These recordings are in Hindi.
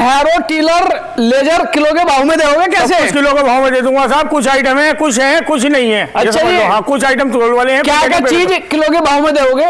हैरो टीलर लेजर किलो के भाव में दोगे कैसे? कुछ किलो के भाव में दे दूंगा साहब। कुछ आइटम है, कुछ है, कुछ नहीं है। अच्छा जी। हाँ, कुछ आइटम तोल वाले हैं। क्या क्या चीज किलो के भाव में दोगे?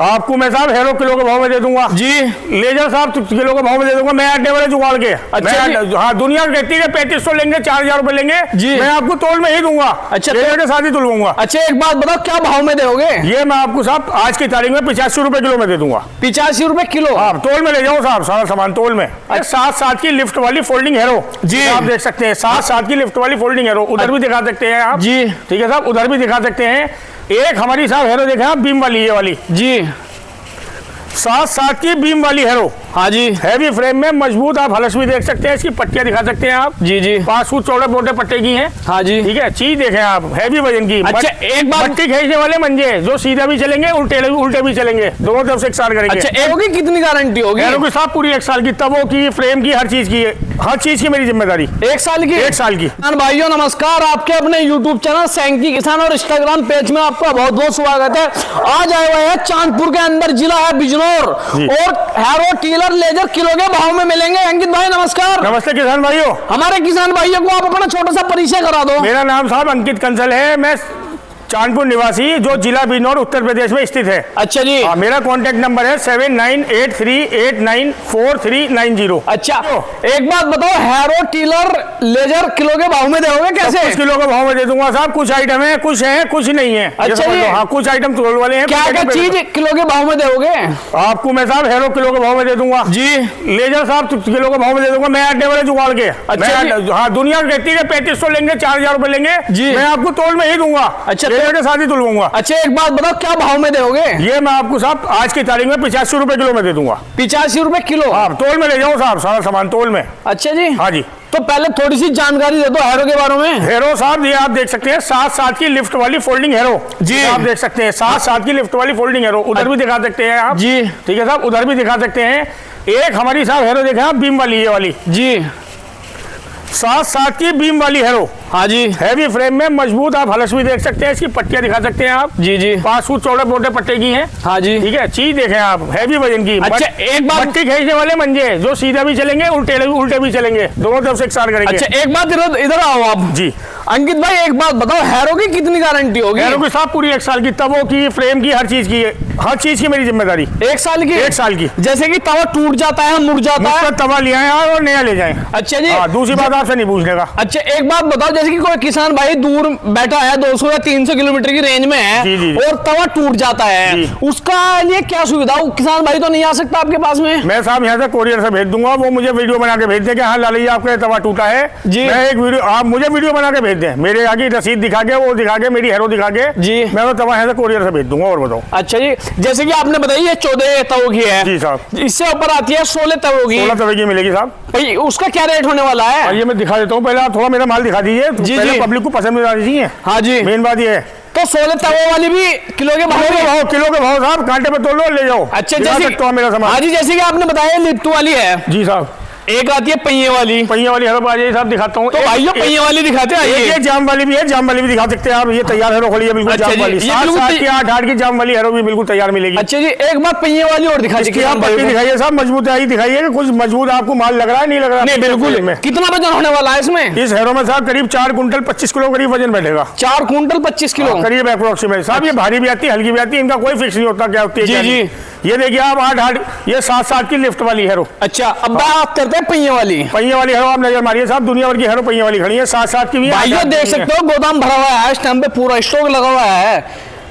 आपको मैं साहब हैरो किलो के भाव में दे दूंगा जी। लेजर साहब किलो के भाव में दे दूंगा। मैं अड्डे वाले जुगाड़ के। अच्छा। हाँ, दुनिया कहती है 3500 लेंगे, 4000 रुपए लेंगे जी। मैं आपको तोल में ही दूंगा। अच्छा, लेजर के साथ ही तुलवाऊंगा। अच्छा, एक बात बताओ, क्या भाव में दोगे? ये मैं आपको साहब आज की तारीख में 85 रुपए किलो में दे दूंगा। 85 रुपए किलो? हाँ, तोल में ले जाओ साहब, सारा सामान तोल में। 7-7 की लिफ्ट वाली फोल्डिंग हैरो जी, आप देख सकते हैं। 7-7 की लिफ्ट वाली फोल्डिंग हैरो उधर भी दिखा सकते हैं आप जी। ठीक है साहब, उधर भी दिखा सकते हैं। एक हमारी साहब हैरो देखें आप, बीम वाली, ये वाली जी। 7-7 की बीम वाली हैरो। हाँ जी। हैवी फ्रेम में मजबूत, आप हलस भी देख सकते हैं। इसकी पट्टियां दिखा सकते हैं आप। जी जी। 5 फुट चौड़े मोटे पट्टे की हैं। हाँ जी। ठीक है, चीज देखें आप, हैवी वजन की। अच्छा, एक बात, पट्टी खींचने वाले मंजे जो सीधा भी चलेंगे, उल्टे भी चलेंगे, दोनों तरफ से 1 साल करेंगे। अच्छा, हैरो की कितनी गारंटी होगी? हैरो की साहब पूरी 1 साल की, तवों की, फ्रेम की, हर चीज की, हर चीज की मेरी जिम्मेदारी। 1 साल की? 1 साल की। किसान भाइयों नमस्कार, आपके अपने YouTube चैनल सैंकी किसान और इंस्टाग्राम पेज में आपका बहुत बहुत स्वागत है। आज आए हुए हैं चांदपुर के अंदर, जिला है बिजनौर, और हैरो टीलर लेजर किलो के भाव में मिलेंगे। अंकित भाई नमस्कार। नमस्ते किसान भाइयों। हमारे किसान भाइयों को आप अपना छोटा सा परिचय करा दो। मेरा नाम साहब अंकित कंसल है। मैं चांदपुर निवासी, जो जिला बिजनौर उत्तर प्रदेश में स्थित है। अच्छा जी। मेरा कॉन्टेक्ट नंबर है 7983894390। अच्छा, एक बात बताओ, हैरो टीलर लेजर किलो के भाव में दोगे कैसे? कुछ किलो के भाव में दे दूंगा साहब। कुछ आइटम है, कुछ है, कुछ नहीं है। अच्छा जी। हाँ, कुछ आइटम तोल वाले हैं। क्या क्या चीज किलो के भाव में दोगे? आपको मैं साहब हैरो किलो के भाव में दे दूंगा जी। लेजर साहब किलो के भाव में दे दूंगा। मैं अड्डे वाले जुगाड़ के। अच्छा। हाँ, दुनिया कहती है 3500 लेंगे, 4000 रुपए लेंगे जी। मैं आपको तोल में ही दूंगा। अच्छा, लेजर के साथ ही तुलवाऊंगा। अच्छा, एक बात बताओ, क्या भाव में दोगे? ये मैं आपको साहब आज की तारीख में 85 रुपए किलो में दे दूंगा। 85 रुपए किलो? हाँ, तोल में ले जाओ साहब, सारा सामान तोल में। अच्छा जी। हाँ जी। तो पहले थोड़ी सी जानकारी दे दो हैरो के बारे में। हैरो साहब ये आप देख सकते हैं, 7-7 की लिफ्ट वाली फोल्डिंग हैरो जी, आप देख सकते हैं। 7-7 की लिफ्ट वाली फोल्डिंग हैरो उधर भी दिखा सकते हैं आप जी। ठीक है साहब, उधर भी दिखा सकते हैं। एक हमारी साहब हैरो देखें आप, बीम वाली, ये वाली जी। 7-7 की बीम वाली हैरो। हाँ जी। हैवी फ्रेम में मजबूत, आप हलस भी देख सकते हैं। इसकी पट्टियां दिखा सकते हैं आप। जी जी। 5 फुट चौड़े मोटे पट्टे की हैं। हाँ जी। ठीक है, चीज देखें आप, हैवी वजन की। अच्छा, एक बात, पट्टी खींचने वाले मंजे जो सीधा भी चलेंगे, उल्टे भी चलेंगे, दोनों तरफ से 1 साल करेंगे। अच्छा, एक बात, इधर आओ आप जी। अंकित भाई, एक बात बताओ, हैरो की कितनी गारंटी होगी? हैरो की साहब पूरी 1 साल की, तवों की, फ्रेम की, हर चीज की, हर चीज की मेरी जिम्मेदारी। 1 साल की? 1 साल की। जैसे कि तवा टूट जाता है, मुड़ जाता है, तवा ले आए और नया ले जाएं। अच्छा जी। दूसरी बात आपसे नहीं पूछने का। अच्छा, एक बात बताओ, जैसे कि कोई किसान भाई दूर बैठा है, 200 या 300 किलोमीटर की रेंज में है, जी, जी। और तवा टूट जाता है, उसका लिए क्या सुविधा? किसान भाई तो नहीं आ सकता आपके पास में? मैं साहब यहाँ से कोरियर से भेज दूंगा, वो मुझे वीडियो बना के भेज दे कि हाँ लाला जी आपका तवा टूटा है जी। मैं एक वीडियो, आप मुझे वीडियो बना के भेज दें, मेरे आगे रसीद दिखा के, वो दिखा के, मेरी हैरो दिखा के जी, मैं वो तवा यहाँ से कोरियर से भेज दूंगा। और बताओ। अच्छा जी, जैसे कि आपने बताई ये 14 तवों की है जी साहब, इससे ऊपर आती है 16 तवों की। 16 तवे की मिलेगी साहब। भाई उसका क्या रेट होने वाला है? ये मैं दिखा देता हूँ, पहले आप थोड़ा मेरा माल दिखा दीजिए जी, पहले जी। पब्लिक को पसंद में आ दीजिए। हाँ जी, मेन बात ये है। तो 16 तवों वाली भी किलो के भाव में? किलो के भाव साहब, कांटे पे तोल लो, ले जाओ। अच्छा, जैसे मेरा सामान। हाँ जी, जैसे कि आपने बताया लिप्टू वाली है जी साहब। एक आती है पहिए वाली। पहिए वाली हैरो बाजी साहब दिखाता हूँ। तो भाइयों पहिए वाली दिखाते हैं। ये जाम वाली भी है, जाम वाली भी दिखा सकते हैं आप। ये तैयार हैरो खड़ी है बिल्कुल। अच्छा जाम जी, वाली ये 7-7 की 8-8 की जाम वाली हैरो भी बिल्कुल तैयार मिलेगी। अच्छा जी, एक बात पहिए वाली और दिखा इसकी आप पट्टी दिखाइए साहब, मजबूत आई दिखाइए कि कुछ मजबूत आपको माल लग रहा है, नहीं लग रहा? नहीं, बिल्कुल। में कितना वजन होने वाला है इसमें? इस हैरो में साहब करीब 4 कुंटल 25 किलो करीब वजन बैठेगा। 4 कुंटल 25 किलो करीब अप्रोक्सीमेट साहब। ये भारी भी आती है, हल्की भी आती है, इनका कोई फिक्स नहीं होता क्या होती है। जी जी। ये देखिए आप 8-8, ये 7-7 की लिफ्ट वाली हैरो। अच्छा, अब बात करते हैं पहिए वाली। पहिए वाली हैरो आप नजर मारिए साहब, दुनिया भर की हैरो पहिए वाली खड़ी है। 7-7 की भी भाइयों देख सकते हो, गोदाम भरा हुआ है, इस टाइम पे पूरा स्टॉक लगा हुआ है।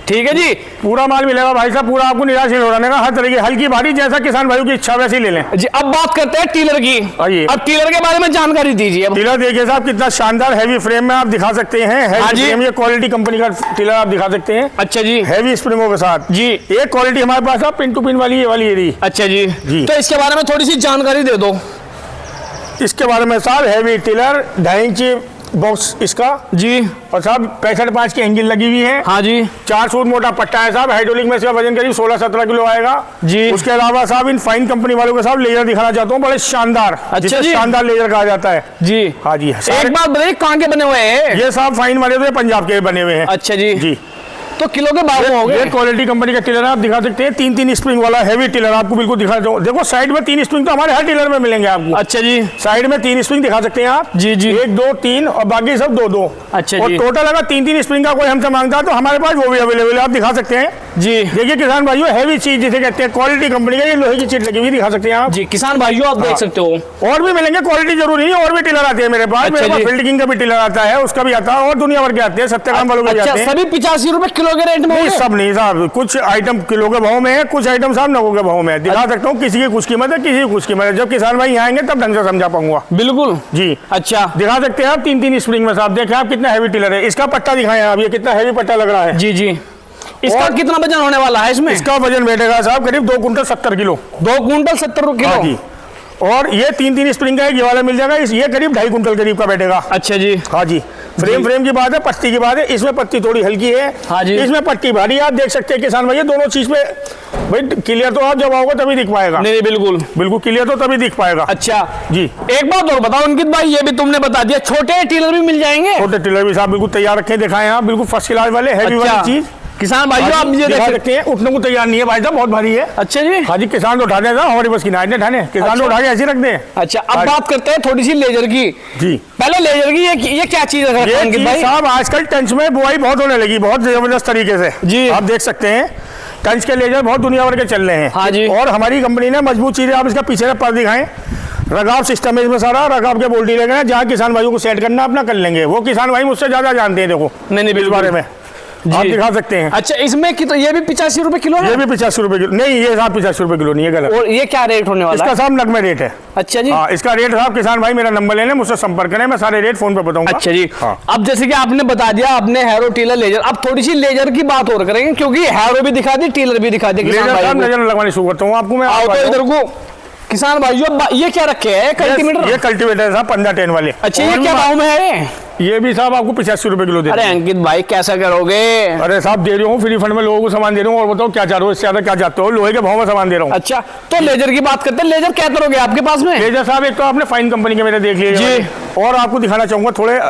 ठीक है जी, पूरा माल मिलेगा भाई साहब, पूरा आपको निराश नहीं होने का। हर तरह की हल्की भारी, जैसा किसान भाइयों की इच्छा वैसे ही ले लें जी। अब बात करते हैं टीलर की। आइए। अब टीलर के बारे में जानकारी दीजिए। अब टिलर देखिए साहब, कितना शानदार हैवी फ्रेम में आप दिखा सकते हैं। हैवी फ्रेम, ये क्वालिटी कंपनी का टिलर आप दिखा सकते हैं। अच्छा जी, हैवी स्प्रिंगों के साथ जी। एक क्वालिटी हमारे पास आप पिन टू पिन वाली, ये वाली है। अच्छा जी जी। तो इसके बारे में थोड़ी सी जानकारी दे दो। इसके बारे में साहब, हैवी टिलर 2.5 इंची बॉक्स इसका जी, और साहब 65.5 की एंगल लगी हुई है। हाँ जी। 4 फुट मोटा पट्टा है साहब। हाइड्रोलिक में इसका वजन करीब 16-17 किलो आएगा जी। उसके अलावा साहब इन फाइन कंपनी वालों के साहब लेजर दिखाना चाहता हूँ, बड़े शानदार। अच्छा जी, शानदार लेजर कहा जाता है जी। हाँ जी। एक बात बताइए, कहाँ के बने हुए हैं ये साहब फाइन वाले तो पंजाब के बने हुए हैं। अच्छा जी जी। तो किलो के भाव में हो गए। ये क्वालिटी कंपनी का टिलर आप दिखा सकते हैं, 3 स्प्रिंग वाला हैवी टिलर आपको बिल्कुल दिखा दो। देखो साइड में 3 स्प्रिंग तो हमारे हर टिलर में मिलेंगे आपको। अच्छा जी, साइड में 3 स्प्रिंग दिखा सकते हैं आप। जी जी, 1 2 3 और बाकी सब 2 2। अच्छा और जी, टोटल अगर 3 स्प्रिंग का कोई हमसे मांगता है तो हमारे पास वो भी अवेलेबल है, आप दिखा सकते हैं। जी देखिए किसान भाइयों, हैवी चीज जिसे कहते हैं, क्वालिटी कंपनी का, ये लोहे की चीट लगी हुई दिखा सकते हैं आप। जी किसान भाइयों आप देख सकते हो। और भी मिलेंगे, क्वालिटी जरूरी नहीं, और भी टिलर आते हैं मेरे पास। अच्छा मेरे पास जी। फील्ड किंग का भी टिलर आता है, उसका भी आता है, और दुनिया भर के आते हैं, सत्याग्रह वालों के भी अच्छा, आते हैं। सभी 85 रुपए किलो के रेट में नहीं, होंगे? सब नहीं साहब, कुछ आइटम किलो के भाव में है, कुछ आइटम साहब नगों के भाव में है। दिखा सकता हूँ, किसी की कुछ कीमत है, किसी की कुछ कीमत है। जब किसान भाई यहाँ आएंगे तब ढंग से समझा पाऊंगा। बिल्कुल जी, अच्छा, दिखा सकते हैं आप 3 स्प्रिंग में साहब। देखें आप कितना हैवी टिलर है। इसका पट्टा दिखाएं आप, ये कितना हैवी पट्टा लग रहा है। जी जी, इसका और कितना वजन होने वाला है इसमें? इसका वजन बैठेगा साहब करीब 2 कुंटल 70 किलो। 2 कुंटल 70 हाँ किलो। जी। और ये 3 स्प्रिंग का है, ये वाला मिल जाएगा। ये करीब 2.5 कुंटल करीब का बैठेगा। अच्छा जी, हाँ जी। फ्रेम की बात है, पत्ती की बात है। इसमें पत्ती थोड़ी हल्की है, हाँ जी, इसमें पट्टी भारी है। आप देख सकते हैं किसान भाई, दोनों चीज पे भाई क्लियर तो आप जब आओगे तभी दिख पाएगा। नहीं बिल्कुल बिल्कुल क्लियर तो तभी दिख पाएगा। अच्छा जी। एक बात और बताओ अंकित भाई, ये भी तुमने बता दिया, छोटे टिलर भी मिल जाएंगे? छोटे टिलर भी साहब बिल्कुल तैयार रखे, दिखाएं आप, बिल्कुल फर्स्ट क्लास वाले हैवी अच्छा। वाली चीज। किसान भाइयों आप ये दिखा देख सकते हैं, उठने को तैयार नहीं है भाई साहब, बहुत भारी है। अच्छा जी, हाँ जी, किसान तो उठा दें साहब, हमारी बस की नाइट ठाने, किसान अच्छा। तो उठा के ऐसे रख दें। अच्छा अब बात करते हैं थोड़ी सी लेजर की। जी, पहले लेजर की, ये क्या चीज है ये अंकित चीज भाई? साहब आजकल टंच में बुआई बहुत होने लगी, बहुत जबरदस्त तरीके से। जी। आप देख सकते हैं, टंच के लेजर बहुत दुनिया भर के चल रहे हैं। हाँ जी। और हमारी कंपनी ने मजबूत चीजें, आप इसका पीछे का पर दिखाएं, रगाव सिस्टम है इसमें सारा। रगाव के बोल्टी लगे हैं, जहाँ किसान भाइयों को सेट करना अपना कर लेंगे। वो किसान भाई मुझसे ज्यादा जानते हैं। देखो नहीं इस बारे में आप दिखा सकते हैं। अच्छा इसमें कितना, ये भी 85 रुपए किलो है? ये भी 85 रुपए किलो नहीं, ये साहब 85 रुपए किलो नहीं है, गलत। और ये क्या रेट होने वाला इसका है? साहब नग में रेट है। अच्छा जी, हाँ, इसका रेट साहब किसान भाई मेरा नंबर ले लें, मुझसे संपर्क करें, मैं सारे रेट फोन पे बताऊंगा। अच्छा जी। हाँ। अब जैसे कि आपने बता दिया, आपने हैरो टीलर लेजर, अब थोड़ी सी लेजर की बात और करेंगे, क्योंकि हैरो भी दिखा दी, टीलर भी दिखा दी किसान लेजर भाइयों साहब को। नजर लगवानी शुरू करता हूँ आपको मैं। आओ तो इधर को किसान भाइयों, ये क्या रखे है? कल्टीमीटर? ये कल्टीवेटर है साहब 15-10 वाले। अच्छा ये क्या भाव में है? ये भी साहब आपको 85 रुपए किलो दे। अरे अंकित भाई कैसा करोगे? अरे साहब दे रही हूँ, फ्री फंड में लोगों को सामान दे रहा हूँ। और बताओ क्या चाह रहे हो, इससे ज्यादा क्या चाहते हो? लोहे के भाव में सामान दे रहा हूँ। अच्छा तो लेजर की बात करते हैं, लेजर क्या करोगे आपके पास में? लेजर साहब एक तो आपने फाइन कंपनी के मेरे देख लिए जी। और आपको दिखाना चाहूंगा, थोड़े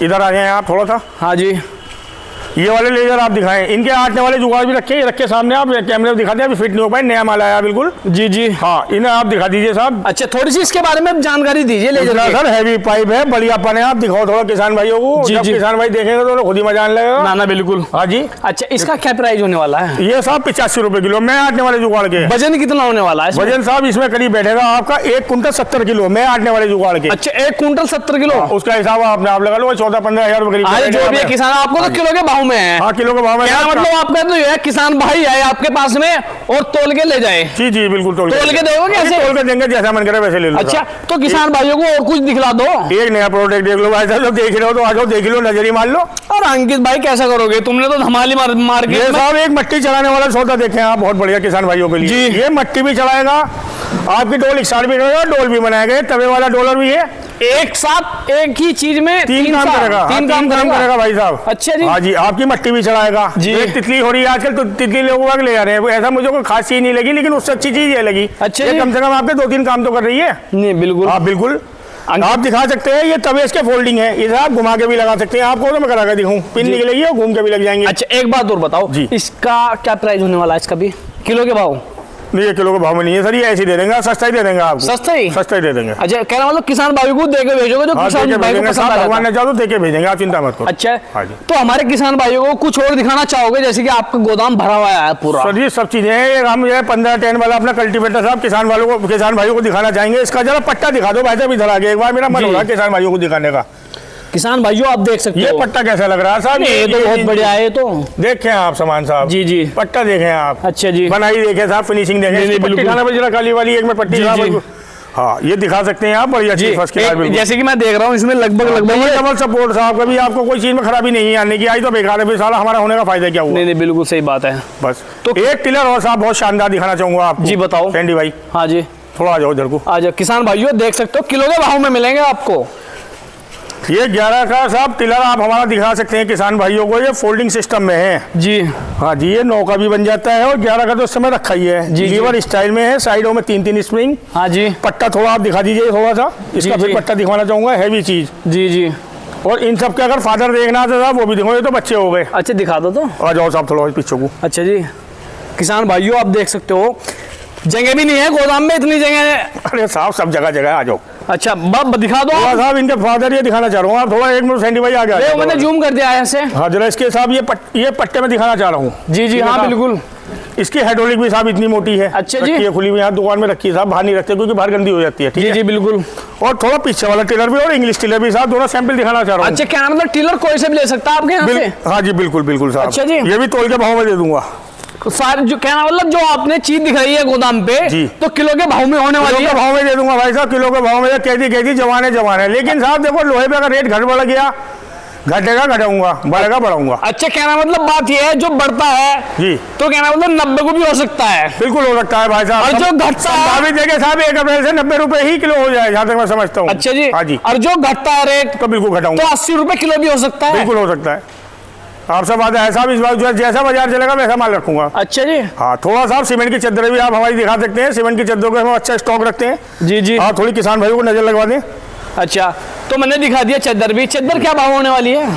इधर आ जाए आप थोड़ा सा। हाँ जी, ये वाले लेजर आप दिखाएं, इनके आटने वाले जुगाड़ भी रखे, ये रखे सामने, आप कैमरे में दिखा दें, अभी फिट नहीं हो पाए, नया माल आया बिल्कुल। जी जी, हाँ, इन्हें आप दिखा दीजिए साहब। अच्छा थोड़ी सी इसके बारे में जानकारी दीजिए लेजर की। सर हैवी पाइप है, बढ़िया पन है, आप दिखाओ थोड़ा किसान भाइयों को। जी, जब जी। किसान भाई देखेंगे तो खुद ही मजा आने लगेगा। ना ना बिल्कुल। हाँ जी। अच्छा इसका क्या प्राइस होने वाला है? ये साहब 85 रुपए किलो, मैं आटने वाले जुगाड़ के। वजन कितना होने वाला है इसमें? वजन साहब इसमें करीब बैठेगा आपका 1 कुंटल 70 किलो, मैं आटने वाले जुगाड़ के। अच्छा 1 कुंटल 70 किलो। उसका हिसाब आप लगा लो, 14-15 हजार रुपए अरे जो भी है किसान, आपको तो किलो के भाव में है। हाँ, किलो के भाव में। क्या मतलब आपका तो ये है, किसान भाई आए आपके पास में और तोल के ले जाए? जी जी बिल्कुल, तोल के दोगे कैसे? तोल के देंगे, जैसा मन करे वैसे ले लो। अच्छा तो किसान भाइयों को और कुछ दिखला दो। एक नया प्रोडक्ट देख लो भाई साहब, जब देख रहे हो तो आ जाओ, देख लो, नजरी मान लो। और अंकित भाई कैसा करोगे? तुमने तो धमाली मार्केट ये में। साहब एक मट्टी चढ़ाने वाला सौदा देखें आप, बहुत बढ़िया किसान भाइयों के लिए। जी। ये मट्टी भी चढ़ाएगा, आपकी डोल एक साथ भी रहेगा, डोल भी बनाया गया, तवे वाला डोलर भी है। एक साथ एक ही चीज में तीन काम करेगा। तीन काम करेगा भाई साहब। अच्छा जी। हाँ जी, आपकी मट्टी भी चढ़ाएगा। जी। एक तितली हो रही है आजकल, तो तितली लोगों को ले जा रहे हैं, ऐसा मुझे कोई खास चीज नहीं लगी, लेकिन उससे अच्छी चीज ये लगी। अच्छा ये जी। कम से कम आपके 2-3 काम तो कर रही है। नहीं बिल्कुल। आप बिल्कुल आप दिखा सकते हैं, ये तवे इसके फोल्डिंग है, इधर आप घुमा के भी लगा सकते हैं। आपको तो मैं करा के दिखाऊं, पिन निकलेगी और घूम के भी लग जाएंगे। अच्छा एक बात और बताओ जी। इसका क्या प्राइस होने वाला है? इसका भी किलो के भाव? नहीं, ये किलो के भाव में नहीं है सर, ये ऐसे ही दे देंगे, सस्ता ही दे देंगे आपको। सस्ता ही? सस्ता ही दे देंगे। अच्छा कहना मतलब किसान भाई को देके भेजोगे जो हाँ, किसान देके भाई को भेजेंगे पसंद साहब, आ भगवान जाता ने चाहो तो देके भेजेंगे, आप चिंता मत करो। अच्छा हाँ जी। तो हमारे किसान भाइयों को कुछ और दिखाना चाहोगे? जैसे कि आपका गोदाम भरा हुआ है पूरा। सर ये सब चीजें हैं, ये हम ये 15-10 वाला अपना कल्टीवेटर साहब किसान भाइयों को दिखाना चाहेंगे। इसका जरा पट्टा दिखा दो भाई साहब, इधर आगे एक बार, मेरा मन हो रहा है किसान भाइयों को दिखाने का। किसान भाइयों आप देख सकते ये हो, पट्टा कैसा लग रहा है साहब? ये तो बहुत बढ़िया है। तो देखें आप सामान साहब। जी जी, पट्टा देखें आप। अच्छा जी, बनाई देखें साहब, फिनिशिंग देखें। नहीं, इसकी पट्टी बिल्कुल। खाना पर जरा काली वाली एक में पट्टी जी, साहब। जी। हाँ, ये दिखा सकते हैं आप, बढ़िया चीज फर्स्ट क्लास बिल्कुल। जैसे कि मैं देख रहा हूँ इसमें लगभग डबल सपोर्ट साहब, कभी आपको कोई चीज में खराबी नहीं आने की, आई तो बेकार है, फिर साला हमारा होने का फायदा क्या हुआ? नहीं बिल्कुल सही बात है। बस तो एक टिलर और साहब बहुत शानदार दिखाना चाहूंगा आपको। जी बताओ। कैंडी भाई हाँ जी, थोड़ा आ जाओ इधर को। आ जाओ किसान भाइयों, देख सकते हो किलो के भाव में मिलेंगे आपको। ये 11 का साहब टिलर आप हमारा दिखा सकते हैं किसान भाइयों को, ये फोल्डिंग सिस्टम में है। जी हाँ जी, ये 9 का भी बन जाता है और 11 का तो इस समय रखा ही है। जी, लीवर स्टाइल में है, साइडों में 3 स्प्रिंग। हाँ जी, पट्टा थोड़ा आप दिखा दीजिए थोड़ा सा, इसका जी, फिर जी। पट्टा दिखाना चाहूंगा, हैवी चीज। जी जी, और इन सब के अगर फादर देखना तो साहब वो भी देखो, ये तो बच्चे हो गए। अच्छा दिखा दो तो। आ जाओ साहब थोड़ा पीछे को। अच्छा जी, किसान भाइयों आप देख सकते हो, जगह भी नहीं है गोदाम में, इतनी जगह है। अरे साहब सब जगह जगह आ जाओ। अच्छा बब दिखा दो आप। साहब इनके फादर ये दिखाना चाह रहा हूँ, आप थोड़ा 1 मिनट सैंडी भाई आ गया। मैंने जूम कर दिया ऐसे। हाँ जरा इसके साहब ये पट्टे में दिखाना चाह रहा हूँ। जी जी हाँ बिल्कुल। इसकी हाइड्रोलिक भी साहब इतनी मोटी है। अच्छा जी। ये खुली हुई यहाँ दुकान में रखी है साहब, बाहर नहीं रखते क्योंकि बाहर गंदी हो जाती है। ठीक जी है जी बिल्कुल। और थोड़ा पीछे वाला टिलर भी और इंग्लिश टिलर भी साहब, दोनों सैंपल दिखाना चाह रहा हूँ। अच्छा क्या मतलब टिलर कोई से भी ले सकता है आपके यहाँ से? हाँ जी बिल्कुल बिल्कुल साहब। अच्छा जी। ये भी तोल के भाव में दे दूंगा। सारे जो कहना मतलब जो आपने चीज दिख रही है गोदाम पे जी, तो किलो के भाव में होने वाली है। भाव में दे दूंगा भाई साहब, किलो के भाव में। कहती जवान है, लेकिन साहब देखो लोहे पे अगर रेट घट बढ़ गया, घटेगा घटाऊंगा, बढ़ेगा बढ़ाऊंगा। अच्छा कहना मतलब बात ये है जो बढ़ता है जी तो कहना मतलब 90 को भी हो सकता है। बिल्कुल हो सकता है भाई साहब। और जो घटता है देखे साहब 1 अप्रैल से 90 रुपए ही किलो हो जाए, जहाँ तक मैं समझता हूँ। अच्छा जी। हाँ जी। और जो घटता है रेट तो बिल्कुल घटाऊंगा, तो 80 रुपए किलो भी हो सकता है। बिल्कुल हो सकता है। आपसे बात है साहब, इस बार जो जैसा बाजार चलेगा वैसा माल रखूंगा। अच्छा जी। हाँ थोड़ा साहब सीमेंट की चद्दरें भी आप हमारी दिखा सकते हैं। सीमेंट की चद्दरों का हम अच्छा स्टॉक रखते हैं। जी जी। आप थोड़ी किसान भाइयों को नजर लगवा दें। अच्छा तो मैंने दिखा दिया चद्दर भी। चद्दर क्या भाव होने वाली है?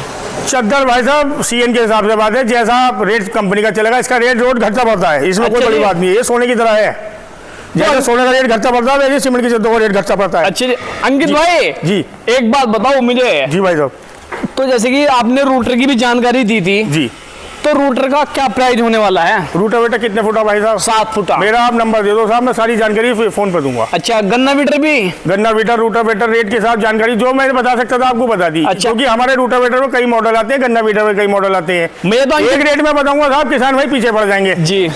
चद्दर भाई साहब सीएन के हिसाब से बात है, जैसा रेट कंपनी का चलेगा इसका रेट रोज घटता बढ़ता है, इसमें कोई बड़ी बात नहीं है। ये सोने की तरह है, जैसे सोने का रेट घटता बढ़ता है वैसे सीमेंट की चद्दर का रेट घटता बढ़ता है। अच्छा जी। अंकित भाई जी एक बात बताओ मुझे। जी भाई साहब। तो जैसे कि आपने रूटर की भी जानकारी दी थी जी, तो रूटर का क्या प्राइस होने वाला है? रूटावेटर कितने फुटा भाई साहब? 7 फुटा। मेरा आप नंबर दे दो साहब, मैं सारी जानकारी फोन पे दूंगा। अच्छा गन्ना वीटर भी? गन्ना वीटर रूटावेटर रेट के साथ जानकारी जो मैं बता सकता था आपको बता दी। अच्छा। क्योंकि हमारे रूटावेटर में कई मॉडल आते हैं, गन्ना वीटर में कई मॉडल आते हैं। मैं तो एक रेट में बताऊंगा साहब, किसान भाई पीछे पड़ जाएंगे। जी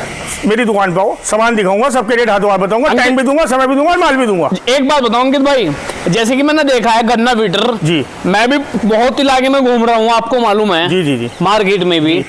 मेरी दुकान पे आओ, सामान दिखाऊंगा, सबके रेट हाथों हाथ बताऊंगा, टाइम भी दूंगा, समय भी दूंगा, माल भी दूंगा। एक बात बताओ अंकित भाई, जैसे कि मैंने देखा है गन्ना वीटर जी, मैं भी बहुत इलाके में घूम रहा हूँ, आपको मालूम है। जी जी जी। मार्केट में भी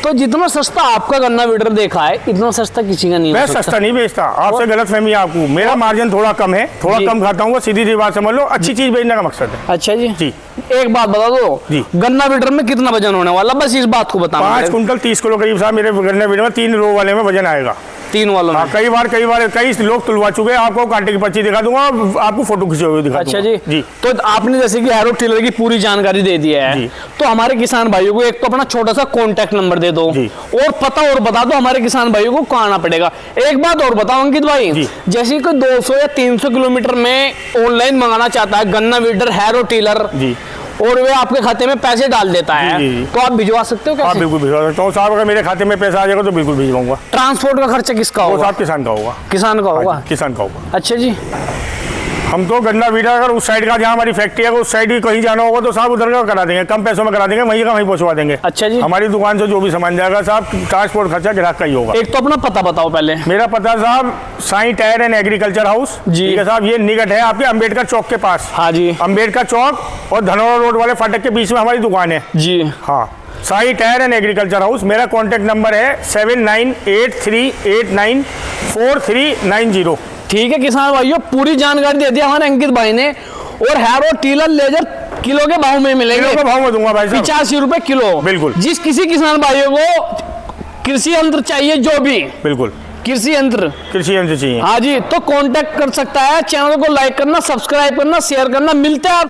तो जितना सस्ता आपका गन्ना वीटर देखा है इतना सस्ता किसी का नहीं मैं हो सकता। सस्ता नहीं बेचता, आपसे गलत फहमी है आपको। मेरा मार्जिन थोड़ा कम है, थोड़ा कम खाता हूँ, सीधी सी बात समझ लो। अच्छी चीज बेचने का मकसद है। अच्छा जी। जी एक बात बता दो जी, गन्ना वीटर में कितना वजन होने वाला, बस इस बात को बताना। 5 कुंटल 30 किलो करीब साहब मेरे गन्ने वीटर में 3 रो वाले में वजन आएगा। 3 वालों में? हाँ, कई बार कई लोग तुलवा चुके हैं। आपको कांटे की पर्ची दिखा दूंगा, आपको फोटो खींचे हुए दिखा अच्छा दूंगा। जी। तो आपने जैसे कि हैरो टिलर की पूरी जानकारी दे दी है जी। तो हमारे किसान भाइयों को एक तो अपना छोटा सा कॉन्टैक्ट नंबर दे दो जी। और पता और बता दो हमारे किसान भाइयों को कहाँ आना पड़ेगा। एक बात और बताओ अंकित भाई जी। जैसे कोई 200 या 300 किलोमीटर में ऑनलाइन मंगाना चाहता है गन्ना वीटर हैरो टिलर जी, और वे आपके खाते में पैसे डाल देता है जी, जी। तो आप भिजवा सकते हो हाँ कैसे? बिल्कुल भिजवा सकता हूँ साहब। अगर मेरे खाते में पैसा आ जाएगा तो बिल्कुल भिजवाऊंगा। ट्रांसपोर्ट का खर्चा किसका वो होगा? साहब किसान का होगा। किसान का होगा? हाँ जी, किसान का होगा। अच्छा जी। हम तो गन्ना वीटर अगर उस साइड का जहाँ हमारी फैक्ट्री है उस साइड ही कहीं जाना होगा तो साहब उधर का करा देंगे, कम पैसों में करा देंगे, वहीं का वहीं पहुंचवा देंगे। अच्छा जी। हमारी दुकान से जो भी सामान जाएगा साहब ट्रांसपोर्ट खर्चा ग्राहक का ही होगा। एक तो अपना पता बताओ पहले। मेरा पता साहब Sai tyre and agriculture house. जी। ठीक है साहब, ये निकट है आपके अम्बेडकर चौक के पास। हाँ जी। अम्बेडकर चौक और धनौरा रोड वाले फाटक के बीच में हमारी दुकान है। जी हाँ, Sai tyre and agriculture house. मेरा कॉन्टैक्ट नंबर है 7983894390। ठीक है किसान भाइयों, पूरी जानकारी दे दी हमारे अंकित भाई ने। और हैरो टीलर लेजर किलो के भाव में मिलेंगे। किलो का भाव में दूंगा भाई साहब, 85 रुपए किलो। बिल्कुल। जिस किसी किसान भाइयों को कृषि यंत्र चाहिए, जो भी बिल्कुल कृषि यंत्र चाहिए। हाँ जी, तो कांटेक्ट कर सकता है। चैनल को लाइक करना, सब्सक्राइब करना, शेयर करना। मिलते हैं आप